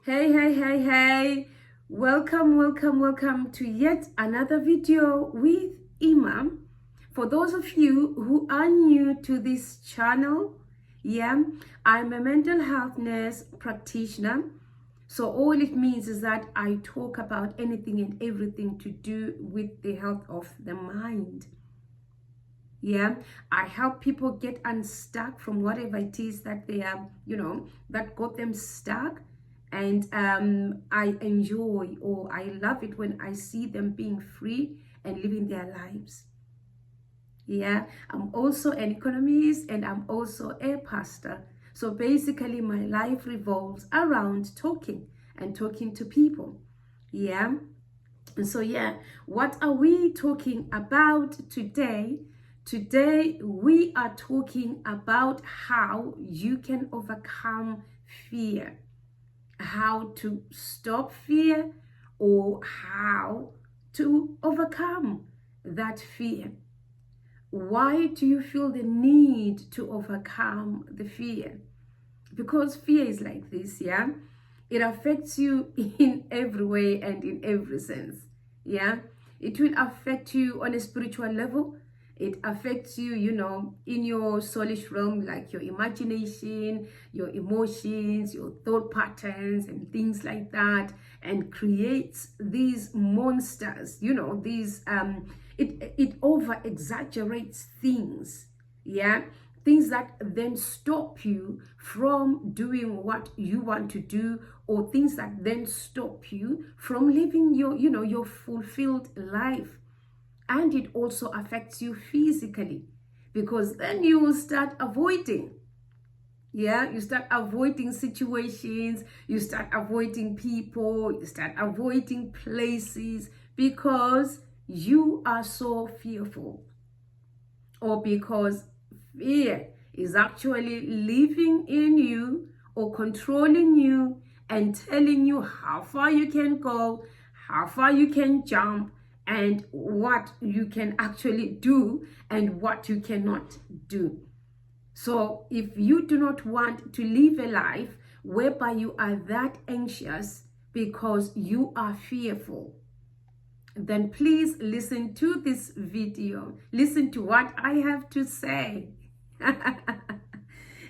Hey, hey, hey, hey. Welcome to yet another video with Imam. For those of you who are new to this channel, yeah, I'm a mental health nurse practitioner. So all it means is that I talk about anything and everything to do with the health of the mind. Yeah, I help people get unstuck from whatever it is that they are, that got them stuck. And I enjoy or I love it when I see them being free and living their lives. Yeah, I'm also an economist and I'm also a pastor. So basically, my life revolves around talking and talking to people. Yeah. And so, yeah, what are we talking about today? Today, we are talking about how you can overcome fear, how to stop fear, or how to overcome that fear. Why do you feel the need to overcome the fear? Because fear is like this, yeah? It affects you in every way and in every sense, yeah? It will affect you on a spiritual level. It affects you, in your soulish realm, like your imagination, your emotions, your thought patterns, and things like that, and creates these monsters, it over exaggerates things, yeah, things that then stop you from doing what you want to do, or things that then stop you from living your fulfilled life. And it also affects you physically, because then you will start avoiding, yeah, you start avoiding situations, you start avoiding people, you start avoiding places, because you are so fearful, or because fear is actually living in you or controlling you and telling you how far you can go, how far you can jump, and what you can actually do and what you cannot do. So if you do not want to live a life whereby you are that anxious because you are fearful, then please listen to this video. Listen to what I have to say.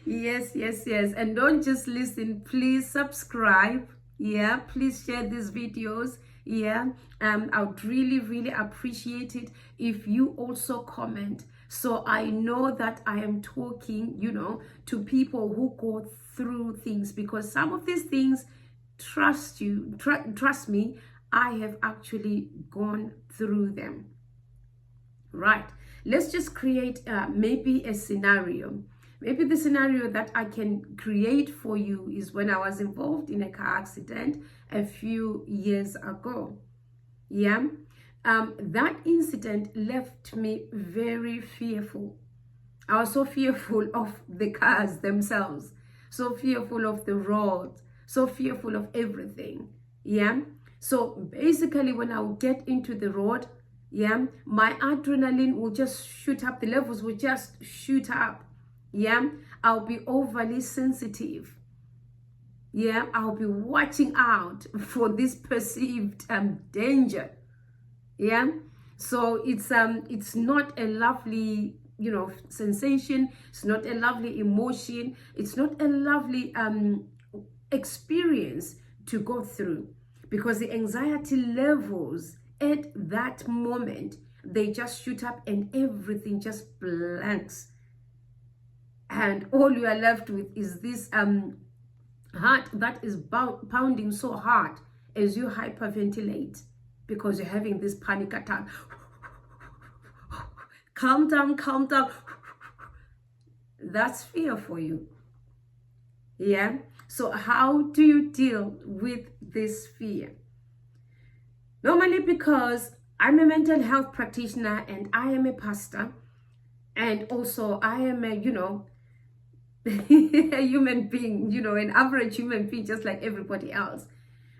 Yes. And don't just listen, please subscribe. Yeah, please share these videos. Yeah, I would really appreciate it if you also comment, so I know that I am talking, to people who go through things, because some of these things, trust me, I have actually gone through them. Right, let's just create maybe a scenario. Maybe the scenario that I can create for you is when I was involved in a car accident a few years ago. Yeah, that incident left me very fearful. I was so fearful of the cars themselves, so fearful of the road, so fearful of everything. Yeah. So basically, when I would get into the road, yeah, my adrenaline will just shoot up, the levels will just shoot up. Yeah. I'll be overly sensitive. Yeah. I'll be watching out for this perceived danger. Yeah. So it's not a lovely sensation, it's not a lovely emotion, it's not a lovely experience to go through, because the anxiety levels at that moment, they just shoot up and everything just blanks, and all you are left with is this heart that is pounding so hard as you hyperventilate, because you're having this panic attack. Calm down. That's fear for you. Yeah. So how do you deal with this fear? Normally, because I'm a mental health practitioner and I am a pastor, and also I am a a human being, an average human being just like everybody else.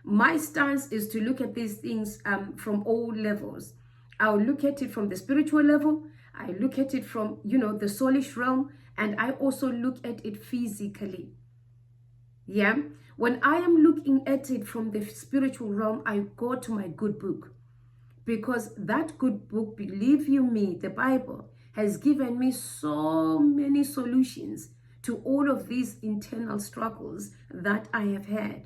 My stance is to look at these things from all levels. I'll look at it from the spiritual level, I look at it from the soulish realm, and I also look at it physically. Yeah. When I am looking at it from the spiritual realm, I go to my good book, because that good book, believe you me, the Bible, has given me so many solutions to all of these internal struggles that I have had.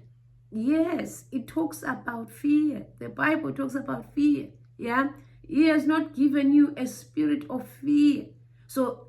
Yes, it talks about fear. The Bible talks about fear. Yeah. He has not given you a spirit of fear. So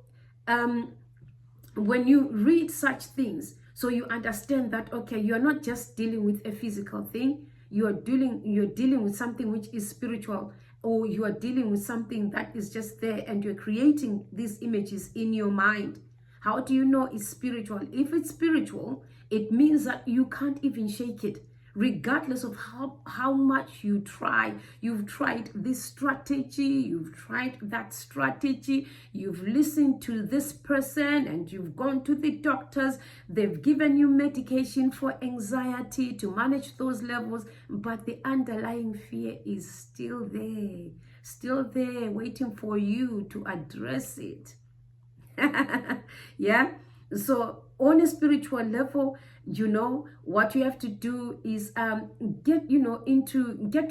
when you read such things, so you understand that, okay, you're not just dealing with a physical thing, you're dealing with something which is spiritual, or you are dealing with something that is just there, and you're creating these images in your mind. How do you know it's spiritual? If it's spiritual, it means that you can't even shake it, regardless of how much you try. You've tried this strategy, you've tried that strategy, you've listened to this person, and you've gone to the doctors. They've given you medication for anxiety to manage those levels, but the underlying fear is still there, waiting for you to address it. Yeah. So on a spiritual level, what you have to do is get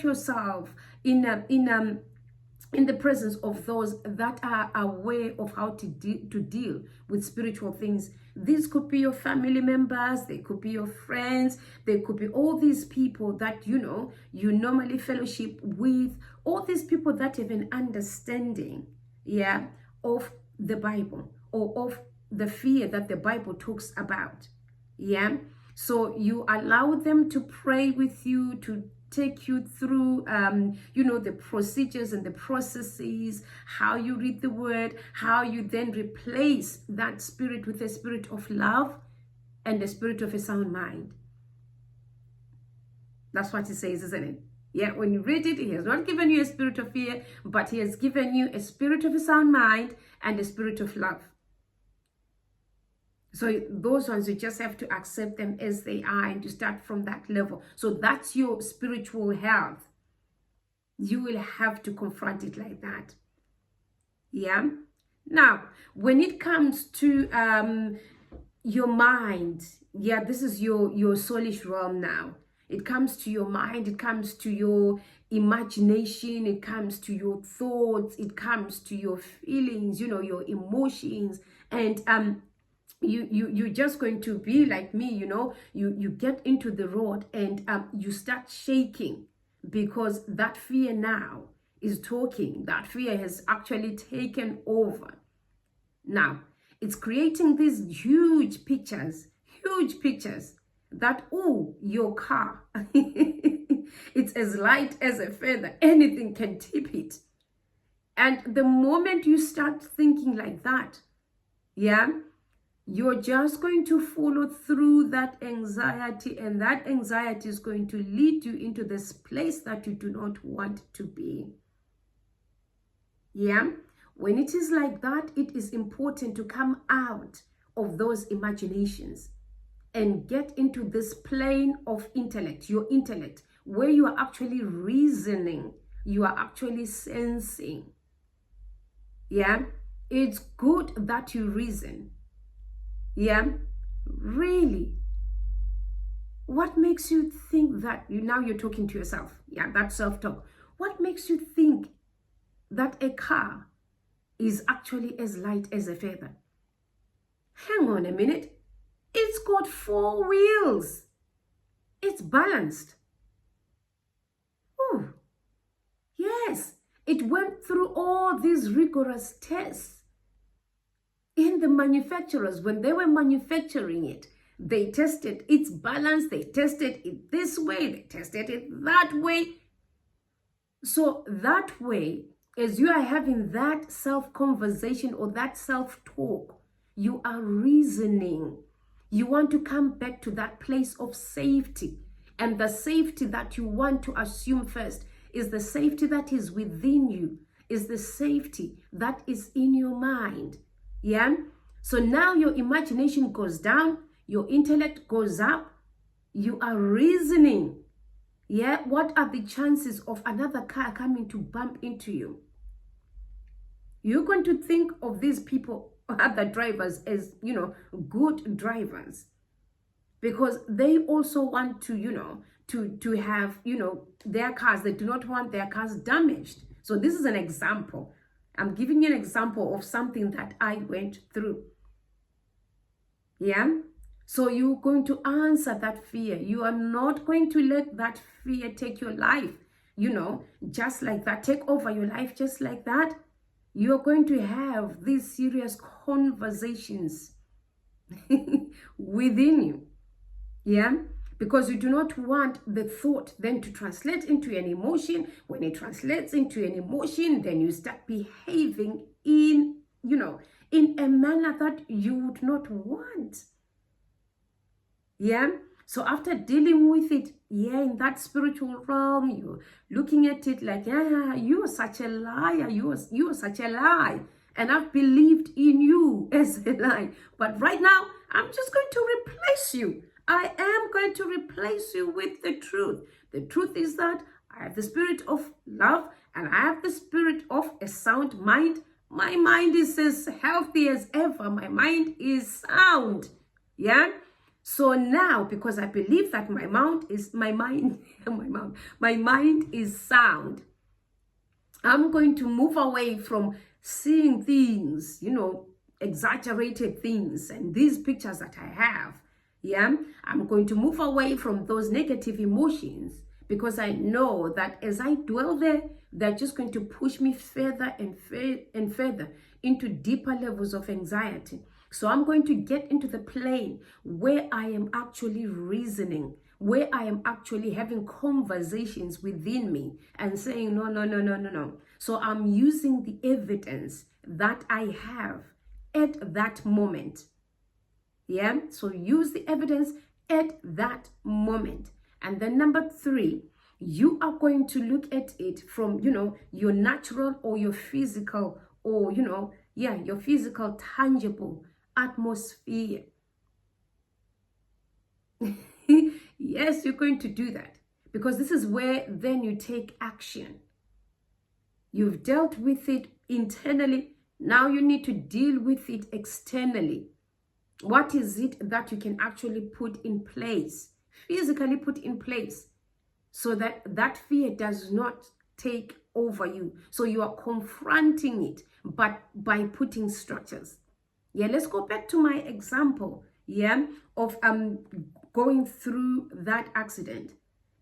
yourself in the presence of those that are aware of how to deal with spiritual things. These could be your family members, they could be your friends, they could be all these people that you normally fellowship with, all these people that have an understanding, yeah, of the Bible, or of the fear that the Bible talks about. Yeah. So you allow them to pray with you, to take you through the procedures and the processes, how you read the word, how you then replace that spirit with a spirit of love and a spirit of a sound mind. That's what it says, isn't it? Yeah, when you read it, he has not given you a spirit of fear, but he has given you a spirit of a sound mind and a spirit of love. So those ones, you just have to accept them as they are and to start from that level. So that's your spiritual health. You will have to confront it like that. Yeah. Now, when it comes to your mind, yeah, this is your soulish realm now. It comes to your mind, it comes to your imagination, it comes to your thoughts, it comes to your feelings, your emotions, and you're just going to be like me. You get into the road and you start shaking, because that fear now is talking. That fear has actually taken over. Now it's creating these huge pictures that, oh, your car it's as light as a feather, anything can tip it. And the moment you start thinking like that, yeah, you're just going to follow through that anxiety, and that anxiety is going to lead you into this place that you do not want to be. Yeah. When it is like that, it is important to come out of those imaginations and get into this plane of intellect, your intellect, where you are actually reasoning, you are actually sensing. Yeah. It's good that you reason. Yeah, really. What makes you think that now you're talking to yourself? Yeah, that self-talk. What makes you think that a car is actually as light as a feather? Hang on a minute. It's got 4 wheels. It's balanced. Oh, yes. It went through all these rigorous tests. In the manufacturers, when they were manufacturing it, they tested its balance, they tested it this way, they tested it that way. So that way, as you are having that self-conversation or that self-talk, you are reasoning. You want to come back to that place of safety. And the safety that you want to assume first is the safety that is within you, is the safety that is in your mind. Yeah. So now your imagination goes down, your intellect goes up, you are reasoning. Yeah. What are the chances of another car coming to bump into you? You're going to think of these people, other drivers, as good drivers. because they also want to, to have, their cars. They do not want their cars damaged. So this is an example. I'm giving you an example of something that I went through. Yeah. So you're going to answer that fear. You are not going to let that fear take your life, just like that, take over your life just like that. You're going to have these serious conversations within you. Yeah. Because you do not want the thought then to translate into an emotion. When it translates into an emotion, then you start behaving in a manner that you would not want. Yeah. So after dealing with it, in that spiritual realm, you're looking at it like, you are such a liar. You are such a lie. And I've believed in you as a lie. But right now, I'm just going to replace you. I am going to replace you with the truth. The truth is that I have the spirit of love and I have the spirit of a sound mind. My mind is as healthy as ever. My mind is sound. Yeah. So now, because I believe that my mind is sound, I'm going to move away from seeing things, exaggerated things and these pictures that I have. Yeah, I'm going to move away from those negative emotions because I know that as I dwell there, they're just going to push me further and further into deeper levels of anxiety. So I'm going to get into the plane where I am actually reasoning, where I am actually having conversations within me and saying, no. So I'm using the evidence that I have at that moment. Yeah, so use the evidence at that moment. And then number 3, you are going to look at it from, your natural or your physical or, your physical tangible atmosphere. Yes, you're going to do that because this is where then you take action. You've dealt with it internally. Now you need to deal with it externally. What is it that you can actually put in place, physically put in place, so that that fear does not take over you? So you are confronting it, but by putting structures. Yeah, let's go back to my example, of going through that accident.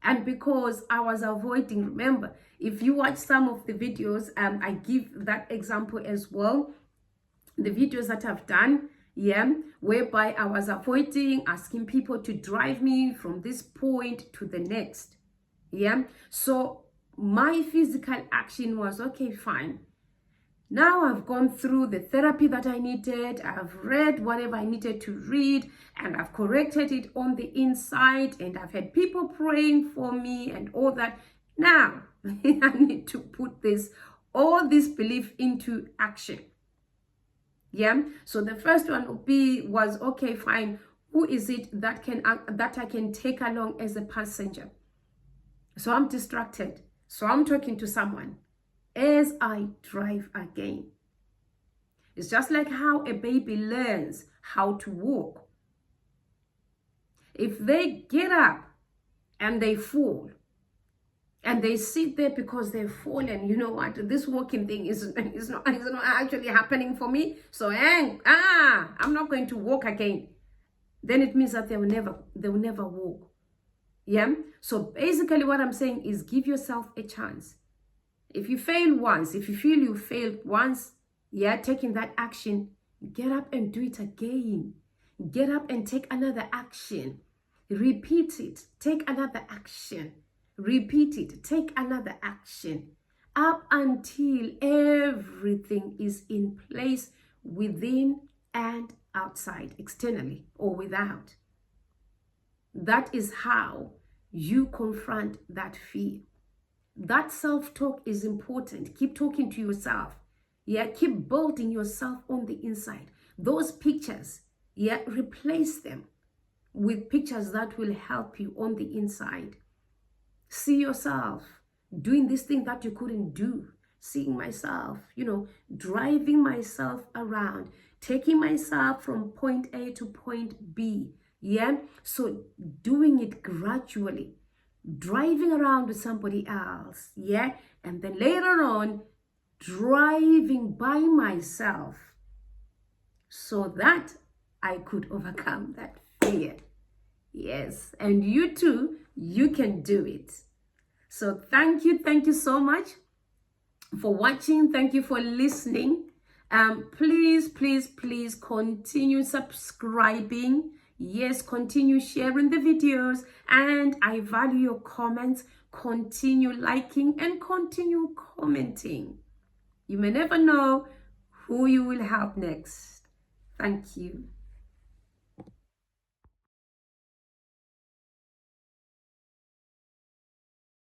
And because I was avoiding, remember, if you watch some of the videos, I give that example as well. The videos that I've done, whereby I was avoiding asking people to drive me from this point to the next. So my physical action was, okay, fine. Now I've gone through the therapy that I needed. I've read whatever I needed to read and I've corrected it on the inside and I've had people praying for me and all that. Now I need to put all this belief into action. So the first one was okay, fine. Who is it that I can take along as a passenger? So I'm distracted. So I'm talking to someone as I drive again. It's just like how a baby learns how to walk. If they get up and they fall, and they sit there because they've fallen, you know what? This walking thing is not actually happening for me. So I'm not going to walk again. Then it means that they will never walk. So basically what I'm saying is give yourself a chance. If you fail once, if you feel you failed once, taking that action, get up and do it again. Get up and take another action. Repeat it. Take another action. Repeat it. Take another action. Up until everything is in place within and outside, externally or without. That is how you confront that fear. That self-talk is important. Keep talking to yourself. Keep building yourself on the inside. Those pictures, replace them with pictures that will help you on the inside. See yourself doing this thing that you couldn't do. Seeing myself, driving myself around, taking myself from point A to point B, Yeah, so doing it gradually, driving around with somebody else, yeah, and then later on driving by myself so that I could overcome that fear. Yes, and you too, you can do it. So thank you so much for watching. Thank you for listening. Please continue subscribing. Yes, continue sharing the videos, and I value your comments. Continue liking and continue commenting. You may never know who you will help next. Thank you.